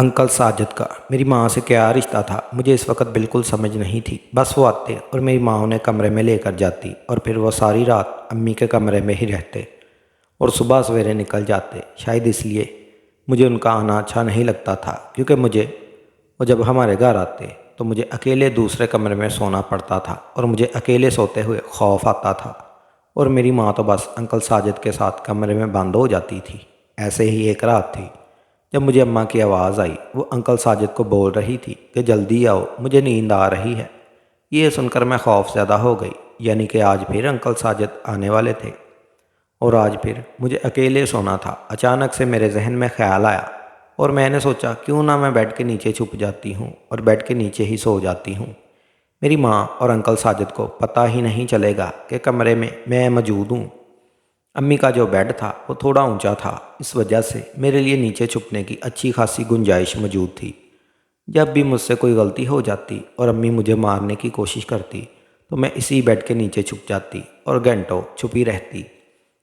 Uncle Sajid का मेरी माँ से क्या रिश्ता था मुझे इस वक्त बिल्कुल समझ नहीं थी। बस वो आते और मेरी माँ उन्हें कमरे में लेकर जाती और फिर वो सारी रात अम्मी के कमरे में ही रहते और सुबह सवेरे निकल जाते। शायद इसलिए मुझे उनका आना अच्छा नहीं लगता था, क्योंकि मुझे वो जब हमारे घर आते तो मुझे अकेले दूसरे कमरे में सोना पड़ता था और मुझे अकेले सोते हुए खौफ आता था। और मेरी माँ तो बस अंकल साजिद के साथ कमरे में बंद हो जाती थी। ऐसे ही एक रात थी जब मुझे अम्मा की आवाज़ आई। वो अंकल साजिद को बोल रही थी कि जल्दी आओ, मुझे नींद आ रही है। ये सुनकर मैं खौफ ज़्यादा हो गई, यानी कि आज फिर अंकल साजिद आने वाले थे और आज फिर मुझे अकेले सोना था। अचानक से मेरे जहन में ख्याल आया और मैंने सोचा क्यों ना मैं बेड के नीचे छुप जाती हूँ और बेड के नीचे ही सो जाती हूँ। मेरी माँ और अंकल साजिद को पता ही नहीं चलेगा कि कमरे में मैं मौजूद हूँ। अम्मी का जो बेड था वो थोड़ा ऊंचा था, इस वजह से मेरे लिए नीचे छुपने की अच्छी खासी गुंजाइश मौजूद थी। जब भी मुझसे कोई गलती हो जाती और अम्मी मुझे मारने की कोशिश करती तो मैं इसी बेड के नीचे छुप जाती और घंटों छुपी रहती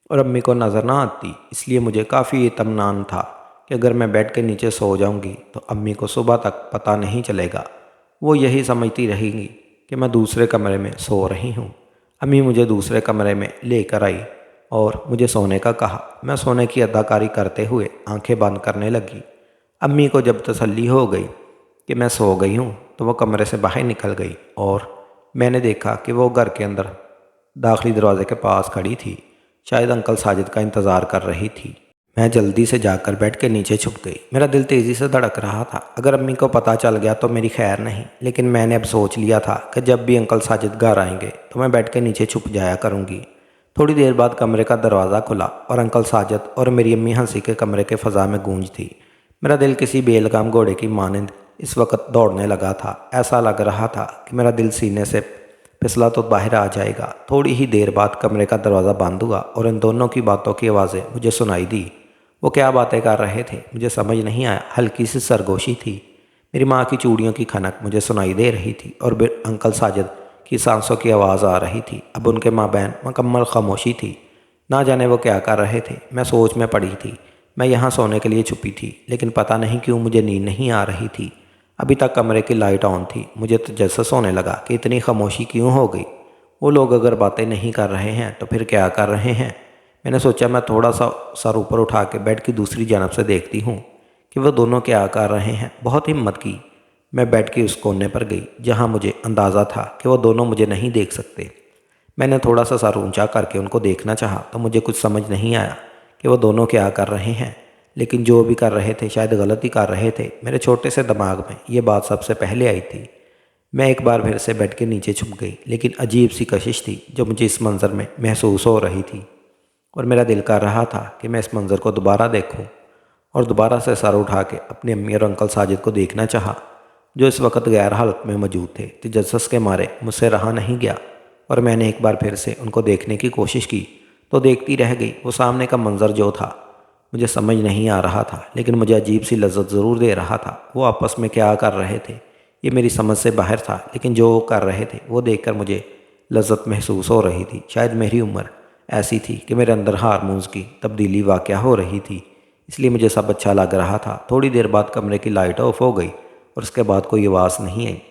और अम्मी को नज़र ना आती। इसलिए मुझे काफ़ी इत्मीनान था कि अगर मैं बेड के नीचे सो जाऊंगी तो अम्मी को सुबह तक पता नहीं चलेगा। वो यही समझती रहेंगी कि मैं दूसरे कमरे में सो रही हूँ। अम्मी मुझे दूसरे कमरे में लेकर आई और मुझे सोने का कहा। मैं सोने की अदाकारी करते हुए आंखें बंद करने लगी। अम्मी को जब तसल्ली हो गई कि मैं सो गई हूँ तो वह कमरे से बाहर निकल गई और मैंने देखा कि वो घर के अंदर दाखिली दरवाजे के पास खड़ी थी। शायद अंकल साजिद का इंतज़ार कर रही थी। मैं जल्दी से जाकर बेड के नीचे छुप गई। मेरा दिल तेज़ी से धड़क रहा था। अगर अम्मी को पता चल गया तो मेरी खैर नहीं, लेकिन मैंने अब सोच लिया था कि जब भी अंकल साजिद घर आएंगे तो मैं बेड के नीचे छुप जाया करूँगी। थोड़ी देर बाद कमरे का दरवाज़ा खुला और अंकल साजिद और मेरी अम्मी हंसी के कमरे के फ़ज़ा में गूंज थी। मेरा दिल किसी बेलगाम घोड़े की मानंद इस वक्त दौड़ने लगा था। ऐसा लग रहा था कि मेरा दिल सीने से फिसला तो बाहर आ जाएगा। थोड़ी ही देर बाद कमरे का दरवाज़ा बंद हुआ और इन दोनों की बातों की आवाज़ें मुझे सुनाई दी। वो क्या बातें कर रहे थे मुझे समझ नहीं आया। हल्की सी सरगोशी थी। मेरी माँ की चूड़ियों की खनक मुझे सुनाई दे रही थी और अंकल साजिद की सांसों की आवाज़ आ रही थी। अब उनके माँ बहन मुकम्मल खामोशी थी। ना जाने वो क्या कर रहे थे। मैं सोच में पड़ी थी। मैं यहाँ सोने के लिए छुपी थी, लेकिन पता नहीं क्यों मुझे नींद नहीं आ रही थी। अभी तक कमरे की लाइट ऑन थी। मुझे तो जैसा होने लगा कि इतनी खामोशी क्यों हो गई। वो लोग अगर बातें नहीं कर रहे हैं तो फिर क्या कर रहे हैं। मैंने सोचा मैं थोड़ा सा सर ऊपर उठा के बेड की दूसरी जानब से देखती हूँ कि वो दोनों क्या कर रहे हैं। बहुत हिम्मत की मैं बेड के उस कोने पर गई जहाँ मुझे अंदाज़ा था कि वो दोनों मुझे नहीं देख सकते। मैंने थोड़ा सा सर ऊंचा करके उनको देखना चाहा तो मुझे कुछ समझ नहीं आया कि वो दोनों क्या कर रहे हैं। लेकिन जो भी कर रहे थे शायद गलत ही कर रहे थे। मेरे छोटे से दिमाग में ये बात सबसे पहले आई थी। मैं एक बार फिर से बेड के नीचे छुप गई, लेकिन अजीब सी कशिश थी जो मुझे इस मंज़र में महसूस हो रही थी और मेरा दिल कर रहा था कि मैं इस मंज़र को दोबारा देखूं और दोबारा से सर उठा के अपनी अम्मी और अंकल साजिद को देखना चाहा, जो इस वक्त गैर हालत में मौजूद थे। तजस्सुस के मारे मुझसे रहा नहीं गया और मैंने एक बार फिर से उनको देखने की कोशिश की तो देखती रह गई। वो सामने का मंज़र जो था मुझे समझ नहीं आ रहा था, लेकिन मुझे अजीब सी लज्जत ज़रूर दे रहा था। वो आपस में क्या कर रहे थे ये मेरी समझ से बाहर था, लेकिन जो कर रहे थे वो देखकर मुझे लज्जत महसूस हो रही थी। शायद मेरी उम्र ऐसी थी कि मेरे अंदर हार्मोन्स की तब्दीली वाक़या हो रही थी, इसलिए मुझे सब अच्छा लग रहा था। थोड़ी देर बाद कमरे की लाइट ऑफ हो गई और उसके बाद कोई आवाज़ नहीं आई।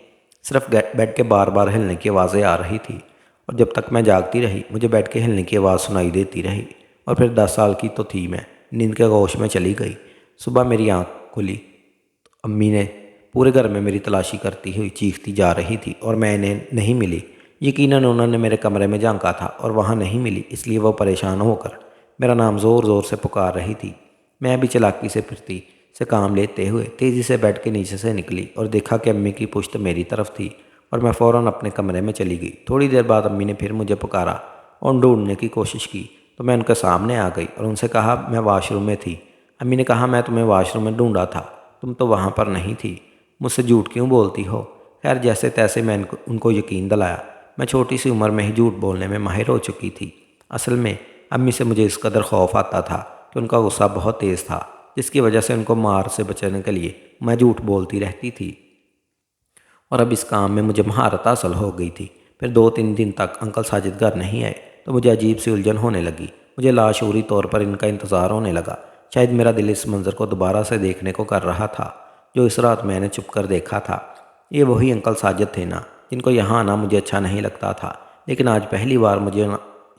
सिर्फ बेड के बार बार हिलने की आवाज़ें आ रही थी और जब तक मैं जागती रही मुझे बेड के हिलने की आवाज़ सुनाई देती रही। और फिर 10 साल की तो थी मैं, नींद के गौश में चली गई। सुबह मेरी आँख खुली, अम्मी ने पूरे घर में मेरी तलाशी करती हुई चीखती जा रही थी और मैं इन्हें नहीं मिली। यकीनन उन्होंने मेरे कमरे में झांका था और वहाँ नहीं मिली, इसलिए वो परेशान होकर मेरा नाम ज़ोर ज़ोर से पुकार रही थी। मैं भी चालाकी से फिरती से काम लेते हुए तेज़ी से बेड के नीचे से निकली और देखा कि अम्मी की पुश्त मेरी तरफ थी और मैं फ़ौरन अपने कमरे में चली गई। थोड़ी देर बाद अम्मी ने फिर मुझे पुकारा और ढूंढने की कोशिश की तो मैं उनके सामने आ गई और उनसे कहा मैं वाशरूम में थी। अम्मी ने कहा मैं तुम्हें वाशरूम में ढूंढा था, तुम तो वहाँ पर नहीं थी, मुझसे झूठ क्यों बोलती हो। खैर जैसे तैसे मैं उनको यकीन दिलाया। मैं छोटी सी उम्र में ही झूठ बोलने में माहिर हो चुकी थी। असल में अम्मी से मुझे इस कदर खौफ आता था कि उनका गुस्सा बहुत तेज़ था, जिसकी वजह से उनको मार से बचने के लिए मैं झूठ बोलती रहती थी और अब इस काम में मुझे महारत हासिल हो गई थी। फिर 2-3 दिन तक अंकल साजिद घर नहीं आए तो मुझे अजीब सी उलझन होने लगी। मुझे लाशूरी तौर पर इनका इंतज़ार होने लगा। शायद मेरा दिल इस मंज़र को दोबारा से देखने को कर रहा था जो इस रात मैंने चुप कर देखा था। ये वही अंकल साजिद थे ना, जिनको यहाँ आना मुझे अच्छा नहीं लगता था, लेकिन आज पहली बार मुझे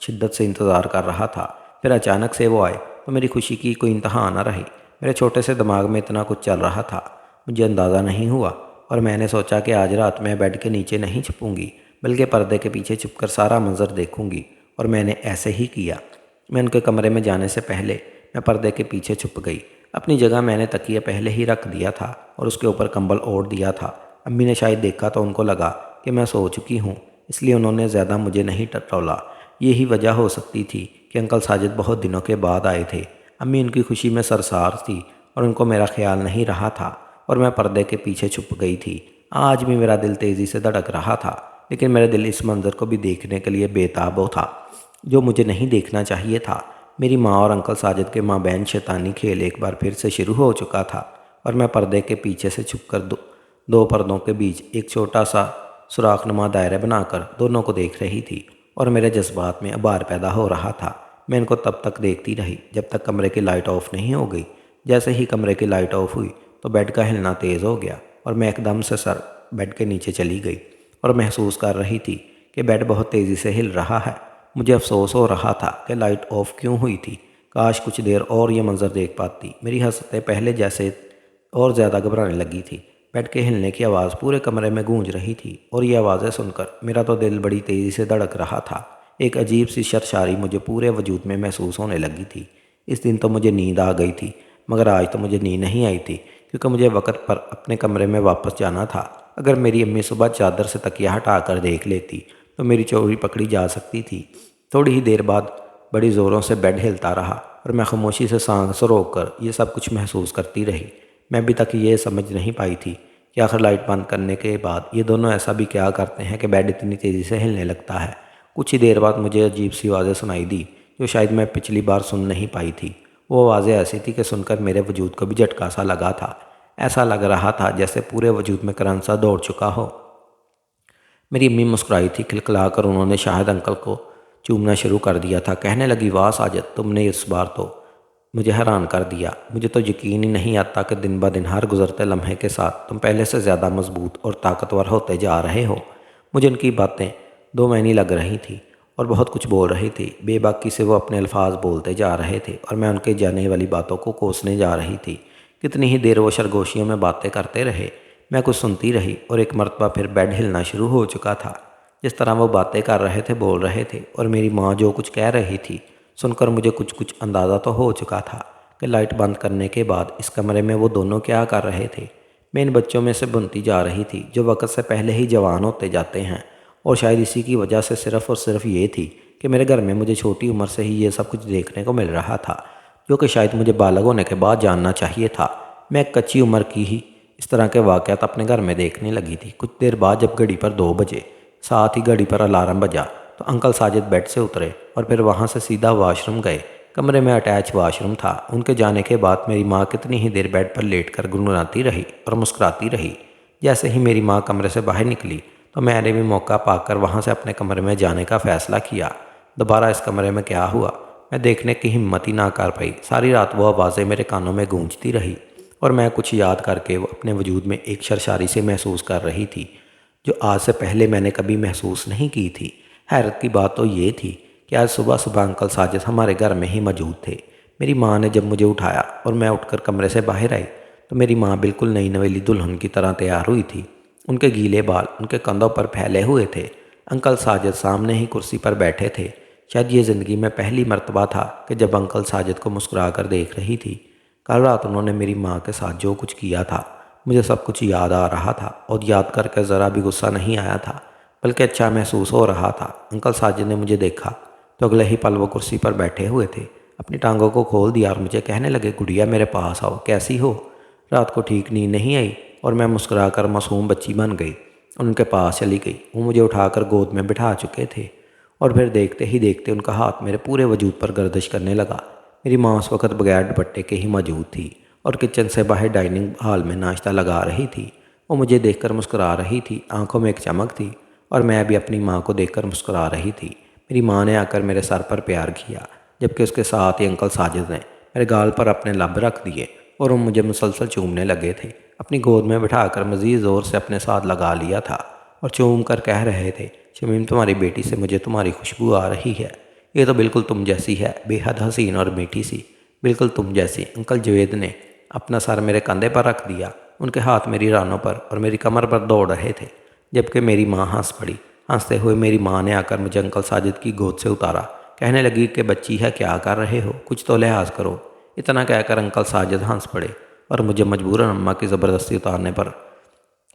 शिद्दत से इंतज़ार कर रहा था। फिर अचानक से वो आए तो मेरी खुशी की कोई इंतहा न रही। मेरे छोटे से दिमाग में इतना कुछ चल रहा था, मुझे अंदाज़ा नहीं हुआ, और मैंने सोचा कि आज रात मैं बेड के नीचे नहीं छुपूंगी, बल्कि पर्दे के पीछे छुपकर सारा मंजर देखूंगी। और मैंने ऐसे ही किया। मैं उनके कमरे में जाने से पहले मैं पर्दे के पीछे छुप गई। अपनी जगह मैंने तकिया पहले ही रख दिया था और उसके ऊपर कंबल ओढ़ दिया था। अम्मी ने शायद देखा तो उनको लगा कि मैं सो चुकी हूँ, इसलिए उन्होंने ज़्यादा मुझे नहीं टटोला। यही वजह हो सकती थी कि अंकल साजिद बहुत दिनों के बाद आए थे। अम्मी उनकी खुशी में सरसार थी और उनको मेरा ख्याल नहीं रहा था, और मैं पर्दे के पीछे छुप गई थी। आज भी मेरा दिल तेज़ी से धड़क रहा था, लेकिन मेरा दिल इस मंज़र को भी देखने के लिए बेताब था जो मुझे नहीं देखना चाहिए था। मेरी माँ और अंकल साजिद के माबैन शैतानी खेल एक बार फिर से शुरू हो चुका था, और मैं पर्दे के पीछे से छुपकर दो पर्दों के बीच एक छोटा सा सुराखनुमा दायरा बनाकर दोनों को देख रही थी, और मेरे जज्बात में उबार पैदा हो रहा था। मैं इनको तब तक देखती रही जब तक कमरे की लाइट ऑफ नहीं हो गई। जैसे ही कमरे की लाइट ऑफ हुई तो बेड का हिलना तेज़ हो गया, और मैं एकदम से सर बेड के नीचे चली गई और महसूस कर रही थी कि बेड बहुत तेज़ी से हिल रहा है। मुझे अफसोस हो रहा था कि लाइट ऑफ क्यों हुई थी। काश कुछ देर और ये मंजर देख पाती। मेरी हंसते पहले जैसे और ज़्यादा घबराने लगी थी। बेड के हिलने की आवाज़ पूरे कमरे में गूंज रही थी, और ये आवाज़ें सुनकर मेरा तो दिल बड़ी तेज़ी से धड़क रहा था। एक अजीब सी सरशारी मुझे पूरे वजूद में महसूस होने लगी थी। इस दिन तो मुझे नींद आ गई थी, मगर आज तो मुझे नींद नहीं आई थी, क्योंकि मुझे वक्त पर अपने कमरे में वापस जाना था। अगर मेरी अम्मी सुबह चादर से तकिया हटा कर देख लेती तो मेरी चोरी पकड़ी जा सकती थी। थोड़ी ही देर बाद बड़ी ज़ोरों से बेड हिलता रहा, और मैं खामोशी से सांस रोककर ये सब कुछ महसूस करती रही। मैं अभी तक ये समझ नहीं पाई थी कि आखिर लाइट बंद करने के बाद ये दोनों ऐसा भी क्या करते हैं कि बेड इतनी तेज़ी से हिलने लगता है। कुछ ही देर बाद मुझे अजीब सी आवाज़ें सुनाई दी, जो शायद मैं पिछली बार सुन नहीं पाई थी। वो आवाज़ें ऐसी थी कि सुनकर मेरे वजूद को भी झटका सा लगा था। ऐसा लग रहा था जैसे पूरे वजूद में करंट सा दौड़ चुका हो। मेरी अम्मी मुस्कुराई थी। खिलखिला कर उन्होंने शाहिद अंकल को चूमना शुरू कर दिया था। कहने लगी, वाह साजिद, तुमने इस बार तो मुझे हैरान कर दिया। मुझे तो यकीन ही नहीं आता कि दिन ब दिन हर गुजरते लम्हे के साथ तुम पहले से ज़्यादा मजबूत और ताकतवर होते जा रहे हो। मुझे उनकी बातें दो महीनी लग रही थी और बहुत कुछ बोल रही थी। बेबाकी से वो अपने अल्फाज बोलते जा रहे थे और मैं उनके जाने वाली बातों को कोसने जा रही थी। कितनी ही देर वो सरगोशियों में बातें करते रहे। मैं कुछ सुनती रही, और एक मरतबा फिर बेड हिलना शुरू हो चुका था। जिस तरह वो बातें कर रहे थे, बोल रहे थे, और मेरी माँ जो कुछ कह रही थी, सुनकर मुझे कुछ कुछ अंदाज़ा तो हो चुका था कि लाइट बंद करने के बाद इस कमरे में वो दोनों क्या कर रहे थे। मैं इन बच्चों में से बुनती जा रही थी जो वक्त से पहले ही जवान होते जाते हैं, और शायद इसी की वजह से सिर्फ़ और सिर्फ ये थी कि मेरे घर में मुझे छोटी उम्र से ही ये सब कुछ देखने को मिल रहा था, जो कि शायद मुझे बालग होने के बाद जानना चाहिए था। मैं एक कच्ची उम्र की ही इस तरह के वाक़यात अपने घर में देखने लगी थी। कुछ देर बाद जब घड़ी पर 2 बजे, साथ ही घड़ी पर अलार्म बजा, तो अंकल साजिद बेड से उतरे और फिर वहाँ से सीधा वॉशरूम गए। कमरे में अटैच वॉशरूम था। उनके जाने के बाद मेरी माँ कितनी ही देर बेड पर लेटकर गुनगुनाती रही और मुस्कुराती रही। जैसे ही मेरी माँ कमरे से बाहर निकली तो मैंने भी मौका पाकर वहाँ से अपने कमरे में जाने का फ़ैसला किया। दोबारा इस कमरे में क्या हुआ मैं देखने की हिम्मत ही ना कर पाई। सारी रात वो आवाज़ें मेरे कानों में गूंजती रही, और मैं कुछ याद करके वो अपने वजूद में एक सरसारी से महसूस कर रही थी, जो आज से पहले मैंने कभी महसूस नहीं की थी। हैरत की बात तो ये थी कि आज सुबह सुबह अंकल साजिद हमारे घर में ही मौजूद थे। मेरी माँ ने जब मुझे उठाया और मैं उठकर कमरे से बाहर आई तो मेरी माँ बिल्कुल नई नवेली दुल्हन की तरह तैयार हुई थी। उनके गीले बाल उनके कंधों पर फैले हुए थे। अंकल साजिद सामने ही कुर्सी पर बैठे थे। शायद ये ज़िंदगी में पहली मर्तबा था कि जब अंकल साजिद को मुस्कुरा कर देख रही थी। कल रात उन्होंने मेरी माँ के साथ जो कुछ किया था, मुझे सब कुछ याद आ रहा था, और याद करके ज़रा भी गुस्सा नहीं आया था, बल्कि अच्छा महसूस हो रहा था। अंकल साजिद ने मुझे देखा तो अगले ही पल वो कुर्सी पर बैठे हुए थे। अपनी टांगों को खोल दिया और मुझे कहने लगे, गुड़िया मेरे पास आओ, कैसी हो? रात को ठीक नींद नहीं आई, और मैं मुस्कुराकर मासूम बच्ची बन गई। उनके पास चली गई। वो मुझे उठाकर गोद में बिठा चुके थे, और फिर देखते ही देखते उनका हाथ मेरे पूरे वजूद पर गर्दिश करने लगा। मेरी माँ उस वक़्त बगैर दुपट्टे के ही मौजूद थी और किचन से बाहर डाइनिंग हॉल में नाश्ता लगा रही थी। वो मुझे देखकर मुस्कुरा रही थी, आंखों में एक चमक थी, और मैं भी अपनी माँ को देखकर मुस्कुरा रही थी। मेरी माँ ने आकर मेरे सर पर प्यार किया, जबकि उसके साथ ही अंकल साजिद ने मेरे गाल पर अपने लब रख दिए और वो मुझे मुसलसल चूमने लगे थे। अपनी गोद में बिठाकर मज़ीद ज़ोर से अपने साथ लगा लिया था और चूम कर कह रहे थे, शमीम तुम्हारी बेटी से मुझे तुम्हारी खुशबू आ रही है। ये तो बिल्कुल तुम जैसी है, बेहद हसीन और मीठी सी, बिल्कुल तुम जैसी। अंकल जवेद ने अपना सर मेरे कंधे पर रख दिया। उनके हाथ मेरी रानों पर और मेरी कमर पर दौड़ रहे थे, जबकि मेरी माँ हंस पड़ी। हंसते हुए मेरी माँ ने आकर मुझे अंकल साजिद की गोद से उतारा। कहने लगी कि बच्ची है, क्या कर रहे हो, कुछ तो लिहाज करो। इतना कहकर अंकल साजिद हंस पड़े और मुझे मजबूरन अम्मा की ज़बरदस्ती उतारने पर,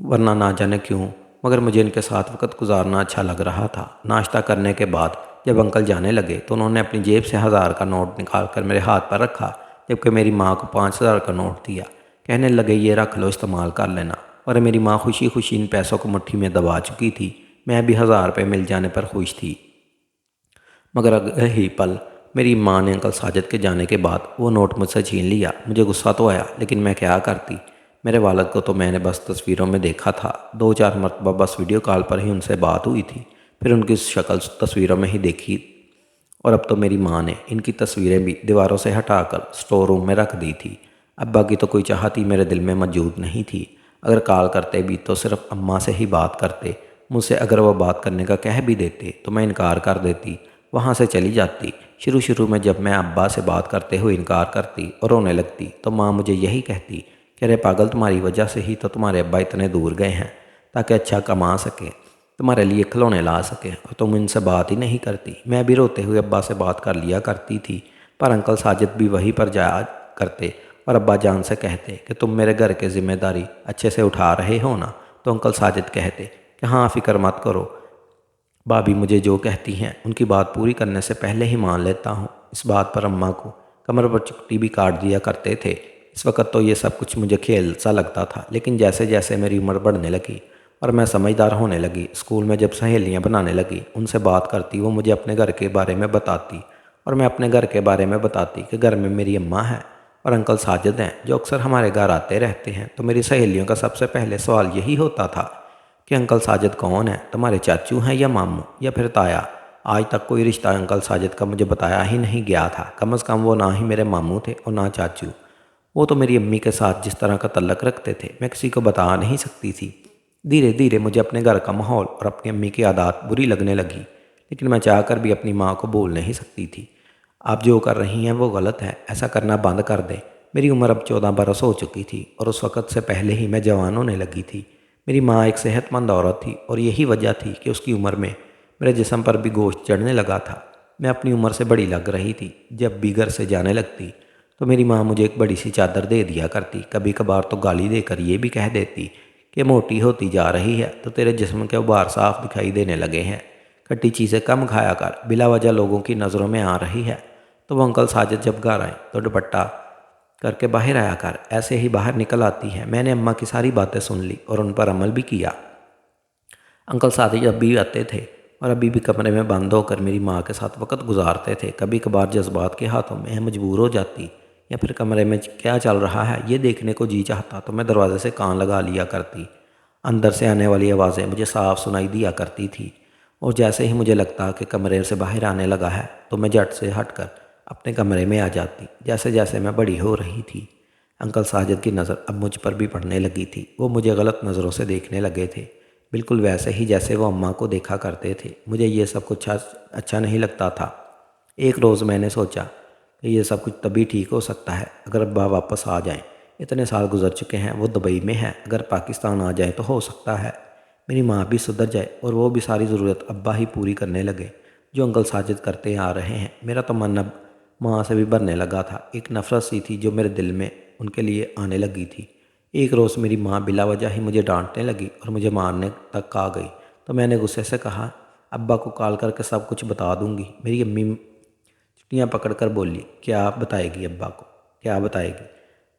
वरना ना जाने क्यों, मगर मुझे इनके साथ वक्त गुजारना अच्छा लग रहा था। नाश्ता करने के बाद जब अंकल जाने लगे तो उन्होंने अपनी जेब से 1000 का नोट निकाल कर मेरे हाथ पर रखा, जबकि मेरी माँ को 5000 का नोट दिया। कहने लगे, ये रख लो, इस्तेमाल कर लेना। और मेरी माँ खुशी खुशी इन पैसों को मुट्ठी में दबा चुकी थी। मैं भी 1000 रुपये मिल जाने पर खुश थी। मगर अगले ही पल मेरी माँ ने अंकल साजिद के जाने के बाद वो नोट मुझसे छीन लिया। मुझे गुस्सा तो आया, लेकिन मैं क्या करती। मेरे वालिद को तो मैंने बस तस्वीरों में देखा था, 2-4 मरतबा बस वीडियो कॉल पर ही उनसे बात हुई थी, फिर उनकी शक्ल तस्वीरों में ही देखी। और अब तो मेरी माँ ने इनकी तस्वीरें भी दीवारों से हटाकर स्टोर रूम में रख दी थी। अब्बा की तो कोई चाहती मेरे दिल में मौजूद नहीं थी। अगर कॉल करते भी तो सिर्फ अम्मा से ही बात करते। मुझसे अगर वह बात करने का कह भी देते तो मैं इनकार कर देती, वहाँ से चली जाती। शुरू शुरू में जब मैं अब्बा से बात करते हुए इनकार करती और रोने लगती तो माँ मुझे यही कहती कि अरे पागल, तुम्हारी वजह से ही तो तुम्हारे अब्बा इतने दूर गए हैं, ताकि अच्छा कमा सकें, तुम्हारे लिए खिलौने ला सके, और तुम इनसे बात ही नहीं करती। मैं भी रोते हुए अब्बा से बात कर लिया करती थी, पर अंकल साजिद भी वहीं पर जाया करते और अब्बा जान से कहते कि तुम मेरे घर की जिम्मेदारी अच्छे से उठा रहे हो ना। तो अंकल साजिद कहते कि हाँ, फिक्र मत करो, भाभी मुझे जो कहती हैं उनकी बात पूरी करने से पहले ही मान लेता हूँ। इस बात पर अम्मा को कमर पर चुट्टी भी काट दिया करते थे। इस वक्त तो ये सब कुछ मुझे खेल सा लगता था, लेकिन जैसे जैसे मेरी उम्र बढ़ने लगी और मैं समझदार होने लगी, स्कूल में जब सहेलियाँ बनाने लगी, उनसे बात करती, वो मुझे अपने घर के बारे में बताती और मैं अपने घर के बारे में बताती कि घर में मेरी अम्मा है और अंकल साजिद हैं जो अक्सर हमारे घर आते रहते हैं। तो मेरी सहेलियों का सबसे पहले सवाल यही होता था कि अंकल साजिद कौन है, तुम्हारे चाचू हैं या मामू या फिर ताया। आज तक कोई रिश्ता अंकल साजिद का मुझे बताया ही नहीं गया था। कम से कम वो ना ही मेरे मामू थे और ना चाचू। वो तो मेरी अम्मी के साथ जिस तरह का तल्लक रखते थे मैं किसी को बता नहीं सकती थी। धीरे धीरे मुझे अपने घर का माहौल और अपनी अम्मी की आदत बुरी लगने लगी, लेकिन मैं चाहकर भी अपनी माँ को बोल नहीं सकती थी। आप जो कर रही हैं वो गलत है, ऐसा करना बंद कर दें। मेरी उम्र अब 14 बरस हो चुकी थी और उस वक़्त से पहले ही मैं जवान होने लगी थी। मेरी माँ एक सेहतमंद औरत थी और यही वजह थी कि उसकी उम्र में मेरे जिस्म पर भी गोश्त चढ़ने लगा था। मैं अपनी उम्र से बड़ी लग रही थी। जब भी घर से जाने लगती तो मेरी माँ मुझे एक बड़ी सी चादर दे दिया करती। कभी कभार तो गाली देकर ये भी कह देती कि मोटी होती जा रही है तो तेरे जिस्म के उभार साफ दिखाई देने लगे हैं, खट्टी चीज़ें कम खाया कर, बिला वजह लोगों की नज़रों में आ रही है। तो वो अंकल साजिद जब घर आए तो दुपट्टा करके बाहर आया कर, ऐसे ही बाहर निकल आती है। मैंने अम्मा की सारी बातें सुन ली और उन पर अमल भी किया। अंकल साजिद जब भी आते थे और अभी भी कमरे में बंद होकर मेरी माँ के साथ वक्त गुजारते थे। कभी कभार जज्बात के हाथों में मजबूर हो जाती या फिर कमरे में क्या चल रहा है ये देखने को जी चाहता तो मैं दरवाजे से कान लगा लिया करती। अंदर से आने वाली आवाज़ें मुझे साफ सुनाई दिया करती थी और जैसे ही मुझे लगता कि कमरे से बाहर आने लगा है तो मैं झट से हटकर अपने कमरे में आ जाती। जैसे जैसे मैं बड़ी हो रही थी अंकल साजिद की नज़र अब मुझ पर भी पड़ने लगी थी। वो मुझे गलत नज़रों से देखने लगे थे, बिल्कुल वैसे ही जैसे वो अम्मा को देखा करते थे। मुझे ये सब कुछ अच्छा नहीं लगता था। एक रोज़ मैंने सोचा कि ये सब कुछ तभी ठीक हो सकता है अगर अब्बा वापस आ जाएं। इतने साल गुजर चुके हैं, वो दुबई में है, अगर पाकिस्तान आ जाए तो हो सकता है मेरी माँ भी सुधर जाए और वो भी सारी ज़रूरत अब्बा ही पूरी करने लगे जो अंकल साजिद करते आ रहे हैं। मेरा तो मन अब माँ से भी भरने लगा था। एक नफ़रत सी थी जो मेरे दिल में उनके लिए आने लगी थी। एक रोज़ मेरी माँ बिला वजह ही मुझे डांटने लगी और मुझे मारने तक आ गई। तो मैंने गुस्से से कहा, अब्बा को कॉल करके सब कुछ बता दूंगी। मेरी अम्मी छुट्टियाँ पकड़ कर बोली, क्या बताएगी अब्बा को, क्या बताएगी,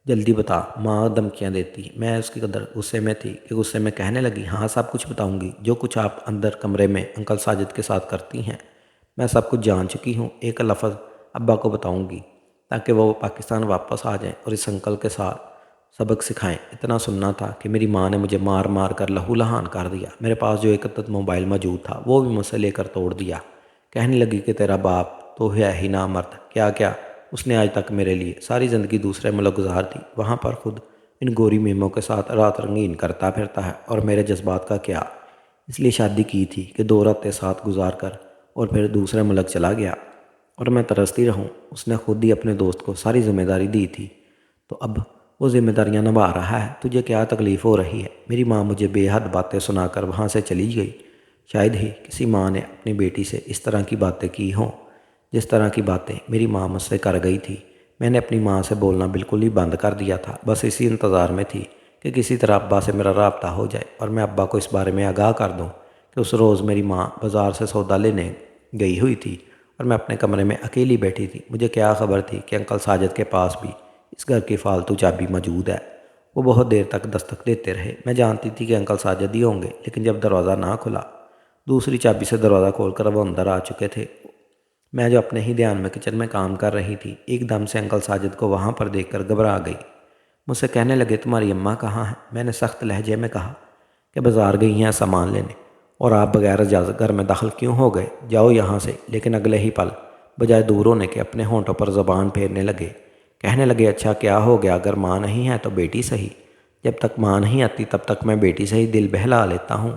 जल्दी बता। माँ धमकियाँ देती। मैं उसके कदर गुस्से में थी कि गुस्से में कहने लगी, हाँ सब कुछ बताऊंगी, जो कुछ आप अंदर कमरे में अंकल साजिद के साथ करती हैं मैं सब कुछ जान चुकी हूँ। एक लफ्ज़ अब्बा को बताऊंगी ताकि वो पाकिस्तान वापस आ जाएं और इस अंकल के साथ सबक सिखाएं। इतना सुनना था कि मेरी माँ ने मुझे मार मार कर लहू लहान कर दिया। मेरे पास जो एकत्रित मोबाइल मौजूद था वो भी मुझसे लेकर तोड़ दिया। कहने लगी कि तेरा बाप तो है ही ना मर्द, क्या क्या उसने आज तक मेरे लिए सारी ज़िंदगी दूसरे मुल्क गुजार दी, वहाँ पर खुद इन गोरी मेमों के साथ रात रंगीन करता फिरता है और मेरे जज्बात का क्या। इसलिए शादी की थी कि 2 रातें साथ गुजार कर और फिर दूसरे मुल्क चला गया और मैं तरसती रहूं। उसने खुद ही अपने दोस्त को सारी जिम्मेदारी दी थी, तो अब वो जिम्मेदारियां निभा रहा है। तुझे क्या तकलीफ़ हो रही है? मेरी माँ मुझे बेहद बातें सुनाकर वहाँ से चली गई। शायद ही किसी माँ ने अपनी बेटी से इस तरह की बातें की हों जिस तरह की बातें मेरी माँ मुझसे कर गई थी। मैंने अपनी माँ से बोलना बिल्कुल ही बंद कर दिया था। बस इसी इंतज़ार में थी कि किसी तरह अब्बा से मेरा राब्ता हो जाए और मैं अब्बा को इस बारे में आगाह कर दूं कि उस रोज़ मेरी माँ बाज़ार से सौदा लेने गई हुई थी और मैं अपने कमरे में अकेली बैठी थी। मुझे क्या खबर थी कि अंकल साजिद के पास भी इस घर की फालतू चाबी मौजूद है। वो बहुत देर तक दस्तक देते रहे। मैं जानती थी कि अंकल साजिद ही होंगे, लेकिन जब दरवाज़ा ना खुला, दूसरी चाबी से दरवाज़ा खोलकर वो अंदर आ चुके थे। मैं जो अपने ही ध्यान में किचन में काम कर रही थी, एकदम से अंकल साजिद को वहाँ पर देखकर घबरा गई। मुझसे कहने लगे, तुम्हारी अम्मा कहाँ है? मैंने सख्त लहजे में कहा कि बाज़ार गई हैं सामान लेने, और आप बगैर इजाज़त घर में दाखिल क्यों हो गए? जाओ यहाँ से। लेकिन अगले ही पल बजाय दूर होने के अपने होंठों पर ज़बान फेरने लगे। कहने लगे, अच्छा क्या हो गया? अगर माँ नहीं है तो बेटी सही। जब तक माँ नहीं आती तब तक मैं बेटी से ही दिल बहला लेता हूँ।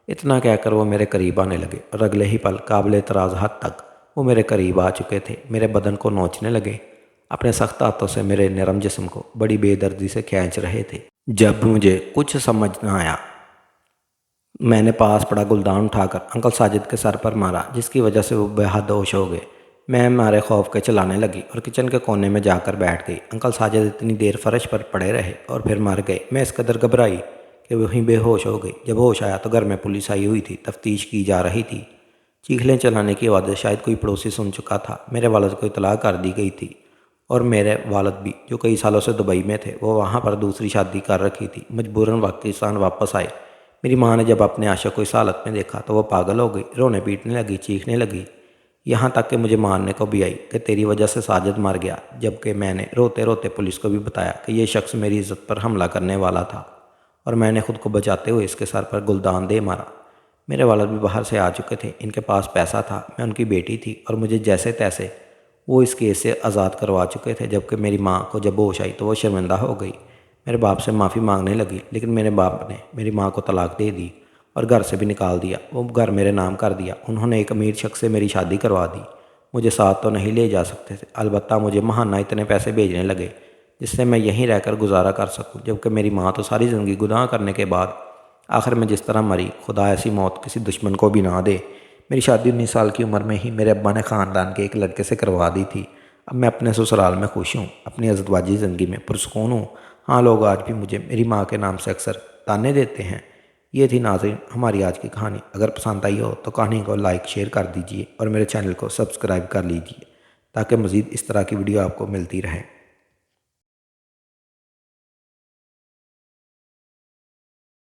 इतना कहकर वो मेरे करीब आने लगे और अगले ही पल काबिल एतराज़ हद तक वो मेरे करीब आ चुके थे। मेरे बदन को नोचने लगे। अपने सख्त हाथों से मेरे नरम जिस्म को बड़ी बेदर्दी से खींच रहे थे। जब मुझे कुछ समझ न आया, मैंने पास पड़ा गुलदान उठाकर अंकल साजिद के सर पर मारा, जिसकी वजह से वो बेहोश हो गए। मैं मारे खौफ के चलाने लगी और किचन के कोने में जाकर बैठ गई। अंकल साजिद इतनी देर फर्श पर पड़े रहे और फिर मर गए। मैं इस कदर घबराई कि वहीं बेहोश हो गई। जब होश आया तो घर में पुलिस आई हुई थी, तफ्तीश की जा रही थी। चीखने चलाने की आवाज़ शायद कोई पड़ोसी सुन चुका था। मेरे वालिद को इतला कर दी गई थी और मेरे वालिद भी, जो कई सालों से दुबई में थे, वो वहाँ पर दूसरी शादी कर रखी थी, मजबूरन पाकिस्तान वापस आए। मेरी माँ ने जब अपने आशिक को इस हालत में देखा तो वो पागल हो गई, रोने पीटने लगी, चीखने लगी, यहाँ तक कि मुझे मारने को भी आई कि तेरी वजह से साजिद मर गया। जबकि मैंने रोते रोते पुलिस को भी बताया कि ये शख्स मेरी इज्जत पर हमला करने वाला था और मैंने खुद को बचाते हुए इसके सर पर गुलदान दे मारा। मेरे वालिद भी बाहर से आ चुके थे। इनके पास पैसा था, मैं उनकी बेटी थी और मुझे जैसे तैसे वो इस केस से आज़ाद करवा चुके थे। जबकि मेरी माँ को जब होश आई तो वो शर्मिंदा हो गई, मेरे बाप से माफ़ी मांगने लगी, लेकिन मेरे बाप ने मेरी माँ को तलाक दे दी और घर से भी निकाल दिया। वो घर मेरे नाम कर दिया। उन्होंने एक अमीर शख्स से मेरी शादी करवा दी। मुझे साथ तो नहीं ले जा सकते थे, अलबत्ता मुझे महाना इतने पैसे भेजने लगे जिससे मैं यहीं रहकर गुजारा कर सकूं। जबकि मेरी माँ तो सारी ज़िंदगी गुनाह करने के बाद आखिर में जिस तरह मरी, खुदा ऐसी मौत किसी दुश्मन को भी ना दे। मेरी शादी 19 साल की उम्र में ही मेरे अब्बा ने ख़ानदान के एक लड़के से करवा दी थी। अब मैं अपने ससुराल में खुश हूँ, अपनी अज़दवाजी ज़िंदगी में पुरसुकून हूँ। हाँ, लोग आज भी मुझे मेरी माँ के नाम से अक्सर ताने देते हैं। ये थी नाज़रीन हमारी आज की कहानी। अगर पसंद आई हो तो कहानी को लाइक शेयर कर दीजिए और मेरे चैनल को सब्सक्राइब कर लीजिए ताकि मज़ीद इस तरह की वीडियो आपको मिलती रहे।